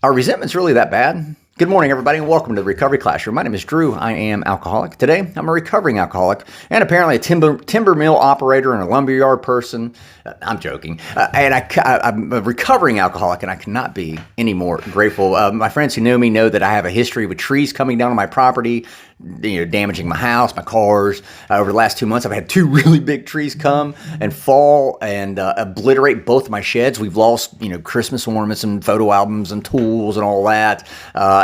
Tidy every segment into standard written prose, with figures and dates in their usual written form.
Are resentments really that bad? Good morning, everybody, and welcome to the Recovery Classroom. My name is Drew. I am alcoholic. Today, I'm a recovering alcoholic and apparently a timber mill operator and a lumberyard person. I'm joking. I'm a recovering alcoholic, and I cannot be any more grateful. My friends who know me know that I have a history with trees coming down on my property, damaging my house, my cars. Over the last 2 months, I've had two really big trees come and fall and obliterate both of my sheds. We've lost, Christmas ornaments and photo albums and tools and all that.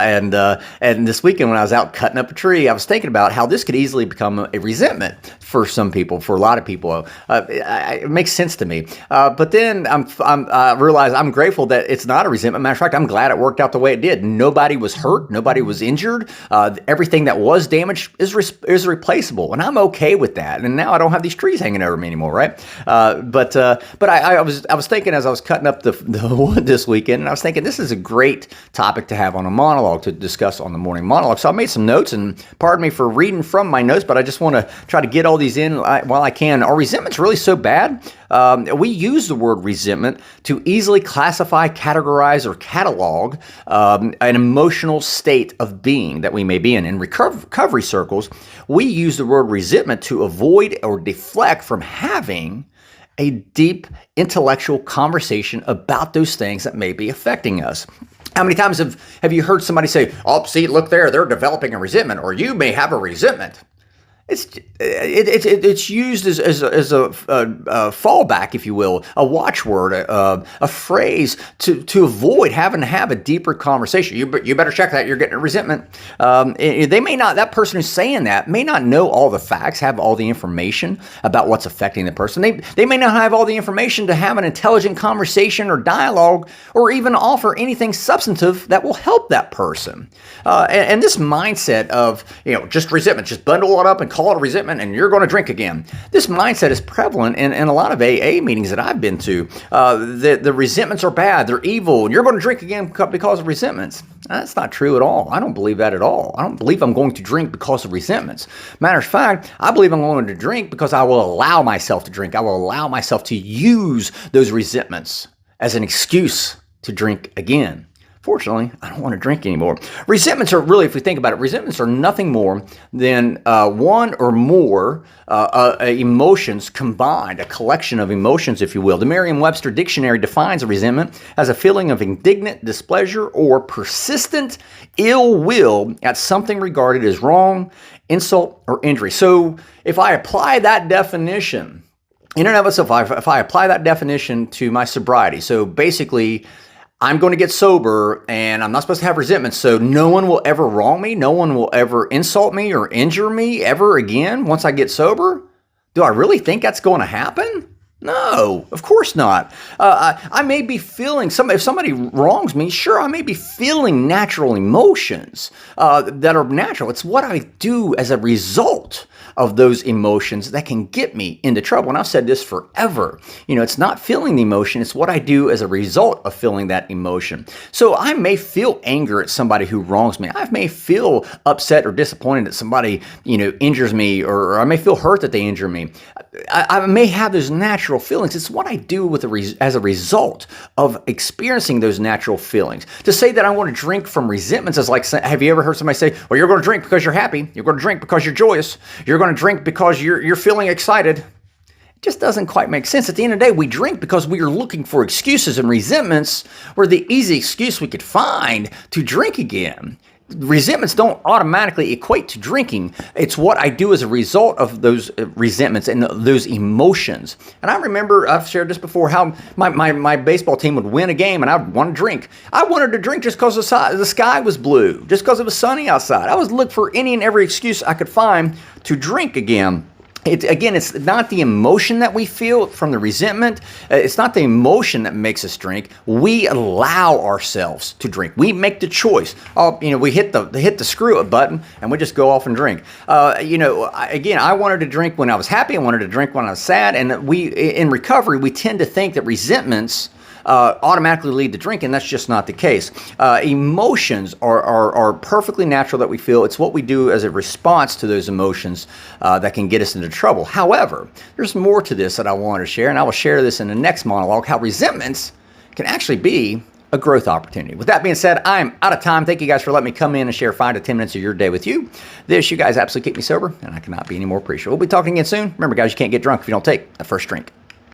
And this weekend when I was out cutting up a tree, I was thinking about how this could easily become a resentment for some people, for a lot of people. It makes sense to me. But then I realized I'm grateful that it's not a resentment. Matter of fact, I'm glad it worked out the way it did. Nobody was hurt. Nobody was injured. Everything that was damaged is replaceable, and I'm okay with that. And now I don't have these trees hanging over me anymore, right? But I was thinking as I was cutting up the wood this weekend, and I was thinking this is a great topic to have on a monologue to discuss on the morning monologue. So I made some notes, and pardon me for reading from my notes, but I just want to try to get all these in while I can. Are resentments really so bad? We use the word resentment to easily classify, categorize, or catalog an emotional state of being that we may be in. In recovery circles, we use the word resentment to avoid or deflect from having a deep intellectual conversation about those things that may be affecting us. How many times have you heard somebody say, "Oh, see, look there, they're developing a resentment," or "You may have a resentment"? It's used as a fallback, if you will, a watchword, a phrase to avoid having to have a deeper conversation. You better check that you're getting a resentment. They may not. That person who's saying that may not know all the facts, have all the information about what's affecting the person. They may not have all the information to have an intelligent conversation or dialogue, or even offer anything substantive that will help that person. And this mindset of just resentment, just bundle it up and call it a resentment, and you're going to drink again. This mindset is prevalent in a lot of AA meetings that I've been to. The resentments are bad, they're evil, and you're going to drink again because of resentments. That's not true at all. I don't believe that at all. I don't believe I'm going to drink because of resentments. Matter of fact, I believe I'm going to drink because I will allow myself to drink. I will allow myself to use those resentments as an excuse to drink again. Fortunately, I don't want to drink anymore. Resentments are really, if we think about it, resentments are nothing more than one or more emotions combined, a collection of emotions, if you will. The Merriam-Webster Dictionary defines a resentment as a feeling of indignant displeasure or persistent ill will at something regarded as wrong, insult, or injury. So if I apply that definition, in and of itself, if I apply that definition to my sobriety, so basically, I'm going to get sober and I'm not supposed to have resentment, so no one will ever wrong me. No one will ever insult me or injure me ever again once I get sober. Do I really think that's going to happen? No, of course not. I may be feeling, if somebody wrongs me, sure, I may be feeling natural emotions that are natural. It's what I do as a result of those emotions that can get me into trouble. And I've said this forever. It's not feeling the emotion, it's what I do as a result of feeling that emotion. So I may feel anger at somebody who wrongs me. I may feel upset or disappointed that somebody, injures me, or I may feel hurt that they injure me. I may have those natural feelings. It's what I do as a result of experiencing those natural feelings. To say that I want to drink from resentments is like, have you ever heard somebody say, well, you're going to drink because you're happy. You're going to drink because you're joyous. You're going to drink because you're feeling excited. It just doesn't quite make sense. At the end of the day, we drink because we are looking for excuses, and resentments were the easy excuse we could find to drink again. Resentments don't automatically equate to drinking. It's what I do as a result of those resentments and those emotions. And I remember, I've shared this before, how my baseball team would win a game and I'd want to drink. I wanted to drink just because the sky was blue, just because it was sunny outside. I was looking for any and every excuse I could find to drink again. It's not the emotion that we feel from the resentment. It's not the emotion that makes us drink. We allow ourselves to drink. We make the choice. We hit the screw it button and we just go off and drink. I wanted to drink when I was happy. I wanted to drink when I was sad. And in recovery, we tend to think that resentments automatically lead to drinking. That's just not the case. Emotions are perfectly natural that we feel. It's what we do as a response to those emotions that can get us into trouble. However, there's more to this that I want to share, and I will share this in the next monologue, how resentments can actually be a growth opportunity. With that being said, I'm out of time. Thank you guys for letting me come in and share 5 to 10 minutes of your day with you. This, you guys absolutely keep me sober, and I cannot be any more appreciative. We'll be talking again soon. Remember, guys, you can't get drunk if you don't take the first drink.